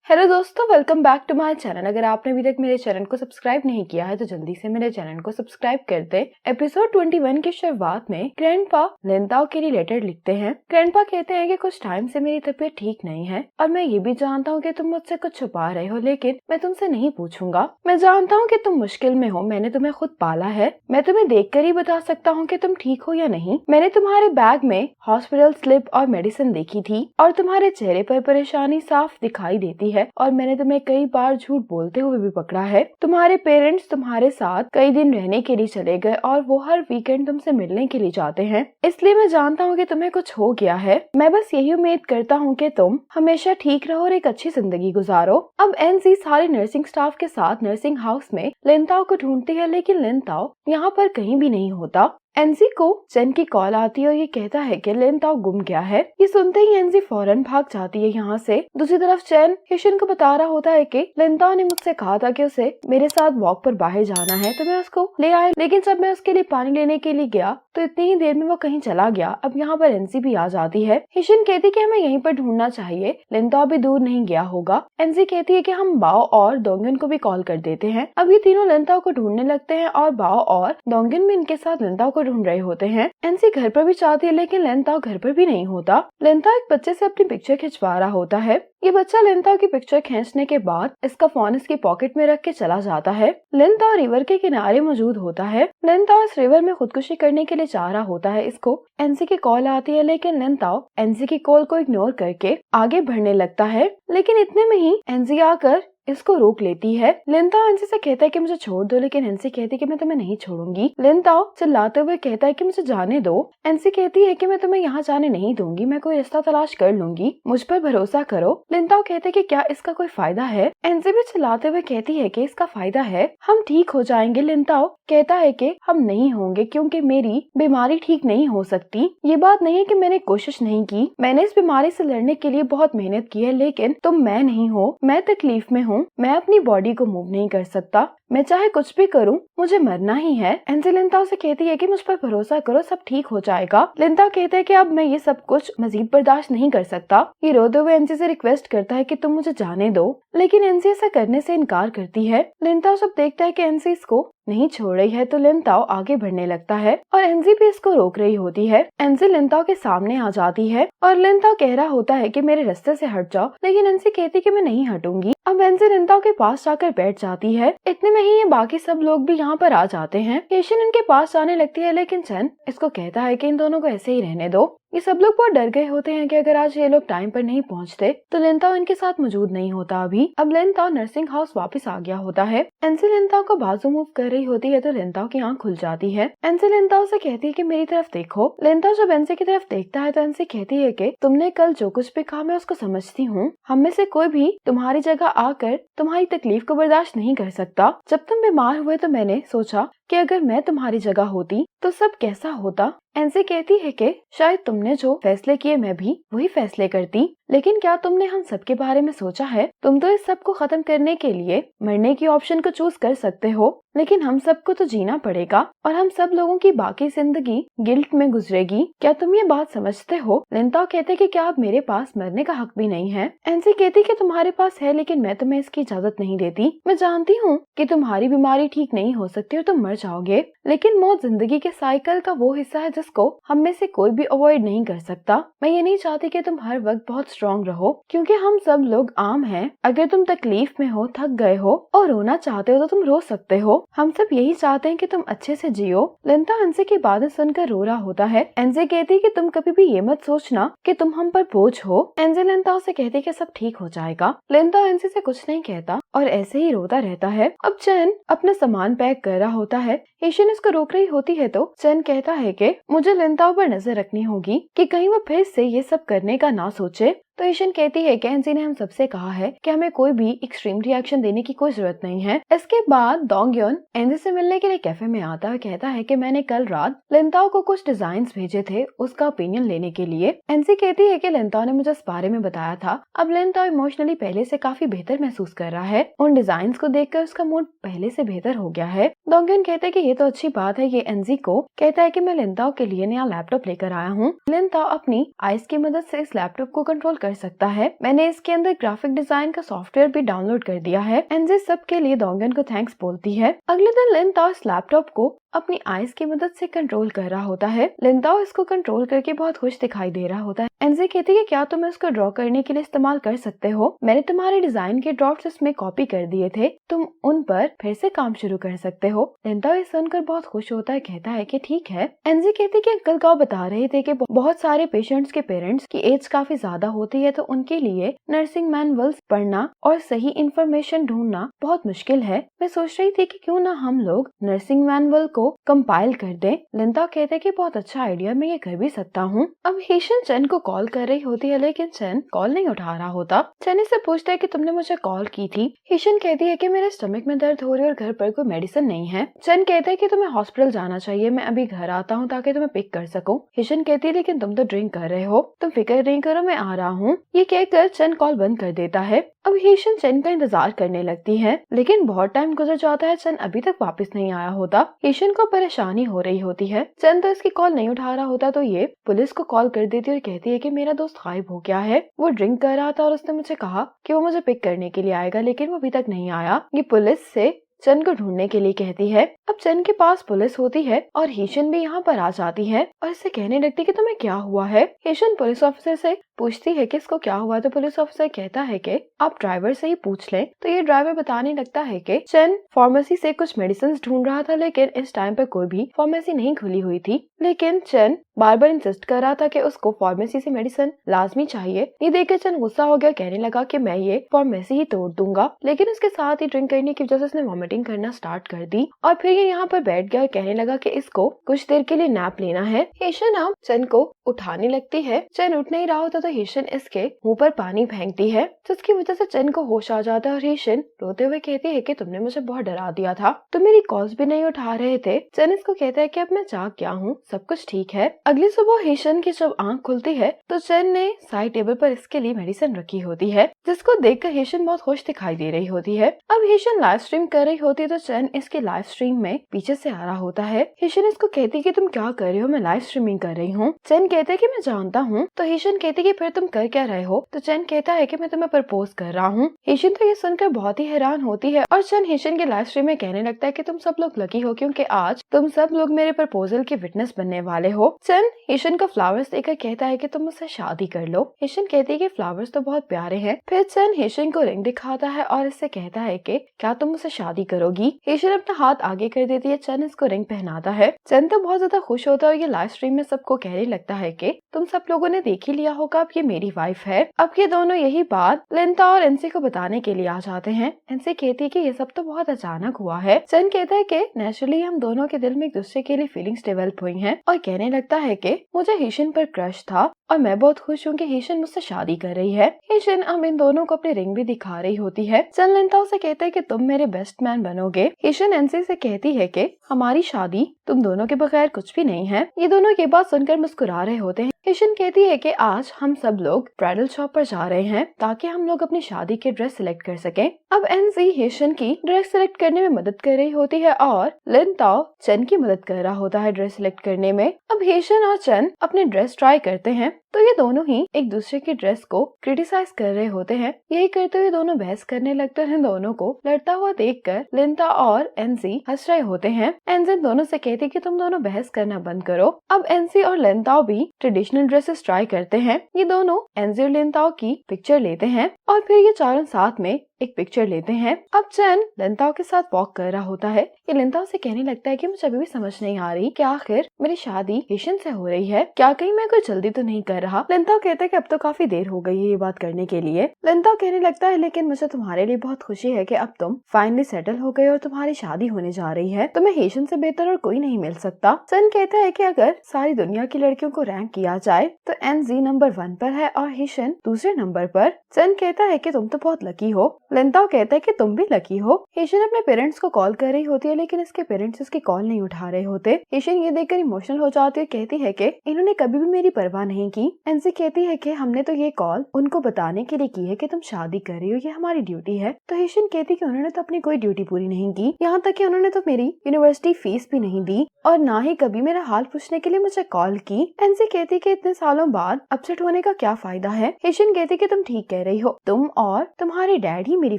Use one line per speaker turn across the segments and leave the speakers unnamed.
Hello दोस्तों, welcome back to my channel. अगर आपने अभी तक मेरे चैनल को सब्सक्राइब नहीं किया है तो जल्दी से मेरे चैनल को सब्सक्राइब कर दे। एपिसोड 21 की शुरुआत में ग्रैंडपा लिनताओ के लिए लेटर लिखते हैं। ग्रैंडपा कहते हैं कि कुछ टाइम से मेरी तबीयत ठीक नहीं है और मैं ये भी जानता हूँ कि तुम मुझसे कुछ छुपा रहे हो, लेकिन मैं तुमसे नहीं पूछूंगा। मैं जानता हूँ कि तुम मुश्किल में हो, मैंने तुम्हें खुद पाला है। मैं तुम्हें देख कर ही बता सकता हूँ कि तुम ठीक हो या नहीं। मैंने तुम्हारे बैग में हॉस्पिटल स्लिप और मेडिसिन देखी थी और तुम्हारे चेहरे पर परेशानी साफ दिखाई देती है और मैंने तुम्हें कई बार झूठ बोलते हुए भी पकड़ा है। तुम्हारे पेरेंट्स तुम्हारे साथ कई दिन रहने के लिए चले गए और वो हर वीकेंड तुमसे मिलने के लिए जाते हैं, इसलिए मैं जानता हूँ कि तुम्हें कुछ हो गया है। मैं बस यही उम्मीद करता हूँ कि तुम हमेशा ठीक रहो और एक अच्छी जिंदगी गुजारो। अब एनजी सारे नर्सिंग स्टाफ के साथ नर्सिंग हाउस में लिनताओ को ढूंढती है, लेकिन लिनताओ यहाँ पर कहीं भी नहीं होता। एनजी को चेन की कॉल आती है और ये कहता है कि लिनताओ गुम गया है। ये सुनते ही एनजी फौरन भाग जाती है यहाँ से। दूसरी तरफ चेन हिशन को बता रहा होता है कि लिनताओ ने मुझसे कहा था कि उसे मेरे साथ वॉक पर बाहर जाना है, तो मैं उसको ले आया, लेकिन जब मैं उसके लिए पानी लेने के लिए गया तो इतनी ही देर में वो कहीं चला गया। अब यहाँ पर एनजी भी आ जाती है। हिशन कहती कि हमें यहीं पर ढूंढना चाहिए, लिनताओ भी दूर नहीं गया होगा। एनजी कहती है कि हम बाओ और डोंगन को भी कॉल कर देते हैं। अब ये तीनों लिनताओ को ढूंढने लगते हैं और बाओ और डोंगन भी इनके साथ लिनताओ को ढूंढ रहे होते हैं। एनसी घर पर भी चाहती है, लेकिन लिनताओ घर पर भी नहीं होता। लिनताओ एक बच्चे से अपनी पिक्चर खिंचवा रहा होता है। ये बच्चा लिनताओ की पिक्चर खींचने के बाद इसका फोन इसकी पॉकेट में रख के चला जाता है। लिनताओ रिवर के किनारे मौजूद होता है। लिनताओ इस रिवर में खुदकुशी करने के लिए चाह रहा होता है। इसको एनसी की कॉल आती है, लेकिन लिनताओ एनसी की कॉल को इग्नोर करके आगे बढ़ने लगता है, लेकिन इतने में ही एनसी आकर इसको रोक लेती है। लिनताओ एनसी से कहता है कि मुझे छोड़ दो, लेकिन एनसी कहती है कि मैं तुम्हें नहीं छोड़ूंगी। लिनताओ चिल्लाते हुए कहता है कि मुझे जाने दो। एनसी कहती है कि मैं तुम्हें यहाँ जाने नहीं दूंगी, मैं कोई रास्ता तलाश कर लूंगी, मुझ पर भरोसा करो। लिनताओ कहते हैं कि क्या इसका कोई फायदा है। एनसी भी चिल्लाते हुए कहती है कि इसका फायदा है, हम ठीक हो जाएंगे। लिनताओ कहता है कि हम नहीं होंगे, क्योंकि मेरी बीमारी ठीक नहीं हो सकती। ये बात नहीं है कि मैंने कोशिश नहीं की, मैंने इस बीमारी से लड़ने के लिए बहुत मेहनत की है, लेकिन तुम मैं नहीं हो, मैं तकलीफ में हूँ, मैं अपनी बॉडी को मूव नहीं कर सकता, मैं चाहे कुछ भी करूं मुझे मरना ही है। एनसी लिनताओ से कहती है कि मुझ पर भरोसा करो, सब ठीक हो जाएगा। लिनताओ कहते हैं कि अब मैं ये सब कुछ मजीद बर्दाश्त नहीं कर सकता। ये रोते हुए एनसी से रिक्वेस्ट करता है कि तुम मुझे जाने दो, लेकिन एनसी ऐसा करने से इनकार करती है। लिनताओ सब देखता है कि एनसी इसको नहीं छोड़ रही है, तो लिनताओ आगे बढ़ने लगता है और एनसी भी इसको रोक रही होती है। एनसी लिनताओ के सामने आ जाती है और लिनताओ कह रहा होता है कि मेरे रास्ते से हट जाओ, लेकिन एनसी कहती कि मैं नहीं हटूंगी। अब एनसी लिनताओ के पास जाकर बैठ जाती है। इतने में ही ये बाकी सब लोग भी यहाँ पर आ जाते हैं। केशन इनके पास जाने लगती है, लेकिन चेन इसको कहता है कि इन दोनों को ऐसे ही रहने दो। ये सब लोग बहुत डर गए होते हैं कि अगर आज ये लोग टाइम पर नहीं पहुँचते तो लिनताओ इनके साथ मौजूद नहीं होता अभी। अब लिनताओ नर्सिंग हाउस वापस आ गया होता है। एनसी लिनताओ को बाजू मूव कर रही होती है तो लिनताओ की आंख खुल जाती है। एनसी लिनताओ से कहती है कि मेरी तरफ देखो। लिनताओ जब एनसी की तरफ देखता है तो एनसी कहती है कि तुमने कल जो कुछ भी कहा मैं उसको समझती हूँ। हम में से कोई भी तुम्हारी जगह आकर तुम्हारी तकलीफ को बर्दाश्त नहीं कर सकता। जब तुम बीमार हुए तो मैंने सोचा कि अगर मैं तुम्हारी जगह होती तो सब कैसा होता। एनसी कहती है कि शायद तुमने जो फैसले किए मैं भी वही फैसले करती, लेकिन क्या तुमने हम सब के बारे में सोचा है। तुम तो इस सब को खत्म करने के लिए मरने की ऑप्शन को चूज कर सकते हो, लेकिन हम सबको तो जीना पड़ेगा और हम सब लोगों की बाकी जिंदगी गिल्ट में गुजरेगी। क्या तुम ये बात समझते हो। लिनताओ कहते कि क्या अब मेरे पास मरने का हक भी नहीं है। एनसी कहती कि तुम्हारे पास है, लेकिन मैं तुम्हें इसकी इजाजत नहीं देती। मैं जानती हूँ कि तुम्हारी बीमारी ठीक नहीं हो सकती और तुम मर जाओगे, लेकिन मौत जिंदगी के साइकिल का वो हिस्सा है जिसको हम में से कोई भी अवॉइड नहीं कर सकता। मैं ये नहीं चाहती कि तुम हर वक्त बहुत स्ट्रॉन्ग रहो, क्योंकि हम सब लोग आम हैं। अगर तुम तकलीफ में हो, थक गए हो और रोना चाहते हो तो तुम रो सकते हो। हम सब यही चाहते हैं कि तुम अच्छे से जियो। लिनताओ एनसी की बातें सुनकर रो रहा होता है। एनसी कहती है कि तुम कभी भी ये मत सोचना कि तुम हम पर बोझ हो। एनसी लिनताओ से कहती है कि सब ठीक हो जाएगा। लिनताओ एनसी से कुछ नहीं कहता और ऐसे ही रोता रहता है। अब चैन अपना सामान पैक कर रहा होता है। ईशन इसको रोक रही होती है तो चैन कहता है कि मुझे लिनताओ पर नजर रखनी होगी कि कहीं वो फिर से ये सब करने का ना सोचे। तो ईशन कहती है कि एनसी ने हम सबसे कहा है कि हमें कोई भी एक्सट्रीम रिएक्शन देने की कोई जरूरत नहीं है। इसके बाद डोंगयन एनसी से मिलने के लिए कैफे में आता है। कहता है कि मैंने कल रात लिनताओ को कुछ डिजाइन्स भेजे थे उसका ओपिनियन लेने के लिए। एनसी कहती है कि लिनताओ ने मुझे इस बारे में बताया था। अब लिनताओ इमोशनली पहले से काफी बेहतर महसूस कर रहा है। उन डिजाइन्स को देखकर उसका मूड पहले से बेहतर हो गया है। डोंगयन कहते हैं कि ये तो अच्छी बात है। ये एनसी को कहता है कि मैं लिनताओ के लिए नया लैपटॉप लेकर आया हूँ। लिनताओ अपनी आइस की मदद से इस लैपटॉप को कंट्रोल कर सकता है। मैंने इसके अंदर ग्राफिक डिजाइन का सॉफ्टवेयर भी डाउनलोड कर दिया है। एनजे सबके लिए डोंगन को थैंक्स बोलती है। अगले दिन लिनताओ इस लैपटॉप को अपनी आईज की मदद से कंट्रोल कर रहा होता है। लिनताओ इसको कंट्रोल करके बहुत खुश दिखाई दे रहा होता है। एनजे कहती है क्या तुम इसको ड्रॉ करने के लिए इस्तेमाल कर सकते हो? मैंने तुम्हारे डिजाइन के ड्राफ्ट्स इसमें कॉपी कर दिए थे, तुम उन पर फिर से काम शुरू कर सकते हो। लिनताओ ये सुनकर बहुत खुश होता है, कहता है कि ठीक है। एनजे कहती है कि अंकल गाओ बता रहे थे कि बहुत सारे पेशेंट्स के पेरेंट्स की एज काफी ज्यादा होती है, तो उनके लिए नर्सिंग मैनुअल्स पढ़ना और सही इंफॉर्मेशन ढूंढना बहुत मुश्किल है। मैं सोच रही थी कि क्यों ना हम लोग नर्सिंग मैनुअल को कंपाइल कर दें। लिनताओ कहते हैं कि बहुत अच्छा आइडिया, मैं ये कर भी सकता हूँ। अब हेशन चेन को कॉल कर रही होती है, लेकिन चेन कॉल नहीं उठा रहा होता। चेन इससे पूछता है कि तुमने मुझे कॉल की थी। हेशन कहती है कि मेरे स्टमक में दर्द हो रही है और घर पर कोई मेडिसिन नहीं है। चेन कहता है कि तुम्हें हॉस्पिटल जाना चाहिए, मैं अभी घर आता हूँ ताकि तुम्हें पिक कर सकूं। हेशन कहती है लेकिन तुम तो ड्रिंक कर रहे हो, तुम फिक्र नहीं करो, मैं आ रहा हूँ। ये कहकर चेन कॉल बंद कर देता है। अब हेशन चेन का इंतजार करने लगती है, लेकिन बहुत टाइम गुजर जाता है, चेन अभी तक वापस नहीं आया होता। हेशन को परेशानी हो रही होती है। चेन तो इसकी कॉल नहीं उठा रहा होता, तो ये पुलिस को कॉल कर देती है और कहती है कि मेरा दोस्त गायब हो गया है, वो ड्रिंक कर रहा था और उसने मुझे कहा कि वो मुझे पिक करने के लिए आएगा, लेकिन वो अभी तक नहीं आया। ये पुलिस से चेन को ढूंढने के लिए कहती है। अब चेन के पास पुलिस होती है और हेशन भी यहाँ पर आ जाती है और इससे कहने लगती है कि तुम्हें क्या हुआ है। हेशन पुलिस ऑफिसर से पूछती है कि इसको क्या हुआ, तो पुलिस ऑफिसर कहता है कि आप ड्राइवर से ही पूछ लें। तो ये ड्राइवर बताने लगता है कि चेन फार्मेसी से कुछ मेडिसिन ढूंढ रहा था, लेकिन इस टाइम पर कोई भी फार्मेसी नहीं खुली हुई थी। लेकिन चेन बार बार इंसिस्ट कर रहा था कि उसको फार्मेसी से मेडिसिन लाजमी चाहिए। ये देखकर चेन गुस्सा हो गया, कहने लगा कि मैं ये फार्मेसी ही तोड़ दूंगा। लेकिन उसके साथ ही ड्रिंक करने की वजह से उसने वॉमिटिंग करना स्टार्ट कर दी और फिर ये यहाँ पर बैठ गया और कहने लगा कि इसको कुछ देर के लिए नैप लेना है। हेशन अब चेन को उठाने लगती है। चेन उठ नहीं रहा होता तो हेशन इसके मुंह पर पानी फेंकती है, तो उसकी वजह से चेन को होश आ जाता है और हेशन रोते हुए कहती है कि तुमने मुझे बहुत डरा दिया था, तुम मेरी कॉल्स भी नहीं उठा रहे थे। चेन इसको कहता है कि अब मैं जाग गया हूँ, सब कुछ ठीक है। अगली सुबह हेशन की जब आंख खुलती है तो चेन ने साइड टेबल पर इसके लिए मेडिसिन रखी होती है, जिसको देखकर हेशन बहुत खुश दिखाई दे रही होती है। अब हेशन लाइव स्ट्रीम कर रही होती है तो चेन इसके लाइव स्ट्रीम में पीछे से आ रहा होता है। हेशन इसको कहती है कि तुम क्या कर रही हो, मैं लाइव स्ट्रीमिंग कर रही हूँ। चेन कहते है कि मैं जानता हूँ। तो हेशन कहती है कि फिर तुम कर क्या रहे हो? तो चेन कहता है कि मैं तुम्हें प्रपोज कर रहा हूँ। हेशन तो ये सुनकर बहुत ही हैरान होती है और चेन हेशन के लाइव स्ट्रीम में कहने लगता है कि तुम सब लोग लकी हो, क्योंकि आज तुम सब लोग मेरे प्रपोजल के विटनेस बनने वाले हो। चेन हेशन को फ्लावर्स देकर कहता है कि तुम मुझसे शादी कर लो। हेशन कहती है कि फ्लावर्स तो बहुत प्यारे हैं। फिर चेन हेशन को रिंग दिखाता है और इससे कहता है कि क्या तुम मुझसे शादी करोगी? हेशन अपना हाथ आगे कर देती है, चेन इसको रिंग पहनाता है। चेन तो बहुत ज्यादा खुश होता है और ये लाइव स्ट्रीम में सबको कहने लगता है कि तुम सब लोगों ने देख ही लिया होगा, अब ये मेरी वाइफ है। अब ये दोनों यही बात लिनताओ और एनसी को बताने के लिए आ जाते हैं। एनसी कहती है कि ये सब तो बहुत अचानक हुआ है। चेन कहता है कि नेचुरली हम दोनों के दिल में एक दूसरे के लिए फीलिंग्स डेवलप हुई हैं और कहने लगता है कि मुझे हेशन पर क्रश था और मैं बहुत खुश हूँ कि हेशन मुझसे शादी कर रही है। हेशन अब इन दोनों को अपनी रिंग भी दिखा रही होती है। चेन लिनताओ से कहता है कि तुम मेरे बेस्ट मैन बनोगे। हेशन एनसी से कहती है कि हमारी शादी तुम दोनों के बगैर कुछ भी नहीं है। ये दोनों ये बात सुनकर मुस्कुरा रहे होते हैं। हेशन कहती है कि आज हम सब लोग ब्राइडल शॉप पर जा रहे हैं ताकि हम लोग अपनी शादी के ड्रेस सिलेक्ट कर सकें। अब एनसी हेशन की ड्रेस सिलेक्ट करने में मदद कर रही होती है और लिनताओ चेन की मदद कर रहा होता है ड्रेस सिलेक्ट करने में। अब हेशन और चेन अपने ड्रेस ट्राई करते हैं तो ये दोनों ही एक दूसरे की ड्रेस को क्रिटिसाइज कर रहे होते हैं। यही करते हुए दोनों बहस करने लगते हैं। दोनों को लड़ता हुआ देखकर लिनताओ और एनसी हंस रहे होते हैं। एनसी दोनों से कहती है कि तुम दोनों बहस करना बंद करो। अब एनसी और लिनताओ भी ट्रेडिशनल ड्रेसेस ट्राई करते हैं। ये दोनों एनसी और लिनताओ की पिक्चर लेते हैं और फिर ये चारों साथ में एक पिक्चर लेते हैं। अब चेन लिनताओ के साथ वॉक कर रहा होता है। ये लिनताओ से कहने लगता है कि मुझे अभी भी समझ नहीं आ रही कि आखिर मेरी शादी हेशन से हो रही है, क्या कहीं मैं कोई जल्दी तो नहीं कर रहा। लिनताओ कहता है कि अब तो काफी देर हो गई है ये बात करने के लिए। लिनताओ कहने लगता है लेकिन मुझे तुम्हारे लिए बहुत खुशी है कि अब तुम फाइनली सेटल हो गए और तुम्हारी शादी होने जा रही है। तुम्हें हेशन से बेहतर और कोई नहीं मिल सकता। चेन कहता है कि अगर सारी दुनिया की लड़कियों को रैंक किया जाए तो एनजी नंबर 1 पर है और हेशन दूसरे नंबर पर। चेन कहता है कि तुम तो बहुत लकी हो। लिनताओ कहता है कि तुम भी लकी हो। हेशन अपने पेरेंट्स को कॉल कर रही होती है लेकिन इसके पेरेंट्स इसकी कॉल नहीं उठा रहे होते। हेशन ये देखकर इमोशनल हो जाती है, कहती है कि इन्होंने कभी भी मेरी परवाह नहीं की। एनजी कहती है कि हमने तो ये कॉल उनको बताने के लिए की है कि तुम शादी कर रही हो, ये हमारी ड्यूटी है। तो हेशन कहती है कि उन्होंने तो अपनी कोई ड्यूटी पूरी नहीं की, यहाँ तक कि उन्होंने तो मेरी यूनिवर्सिटी फीस भी नहीं दी और ना ही कभी मेरा हाल पूछने के लिए मुझे कॉल की। एनजी कहती है कि इतने सालों बाद अपसेट होने का क्या फायदा है। हेशन कहती है कि तुम ठीक कह रही हो, तुम और तुम्हारे डैड ही मेरी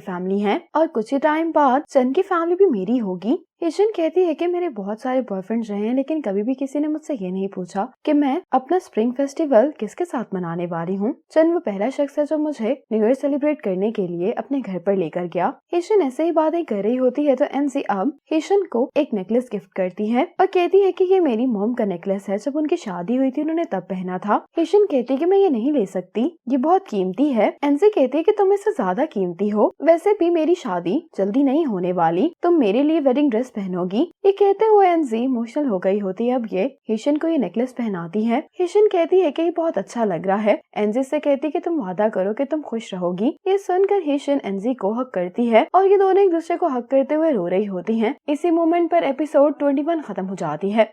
फैमिली हैं और कुछ ही टाइम बाद सन की फैमिली भी मेरी होगी। हेशन कहती है कि मेरे बहुत सारे बॉयफ्रेंड्स रहे हैं लेकिन कभी भी किसी ने मुझसे ये नहीं पूछा कि मैं अपना स्प्रिंग फेस्टिवल किसके साथ मनाने वाली हूँ। सन वो पहला शख्स है जो मुझे न्यू ईयर सेलिब्रेट करने के लिए अपने घर पर लेकर गया। हेशन ऐसे ही बातें कर रही होती है तो एनजी अब हेशन को एक नेकलेस गिफ्ट करती है और कहती है कि ये मेरी मॉम का नेकलेस है, जब उनकी शादी हुई थी उन्होंने तब पहना था। हेशन कहती है कि मैं ये नहीं ले सकती, ये बहुत कीमती है। एनजी कहती है कि तुम इससे ज्यादा कीमती हो, वैसे भी मेरी शादी जल्दी नहीं होने वाली, तुम मेरे लिए वेडिंग ड्रेस पहनोगी। ये कहते हुए एनजी इमोशनल हो गई होती है। अब ये हेशन को ये नेकलेस पहनाती है। हेशन कहती है कि ये बहुत अच्छा लग रहा है। एनजी से कहती है कि तुम वादा करो कि तुम खुश रहोगी। ये सुनकर हेशन एनजी को हक करती है और ये दोनों एक दूसरे को हक करते हुए रो रही होती हैं। इसी मोमेंट पर एपिसोड 21 खत्म हो जाती है।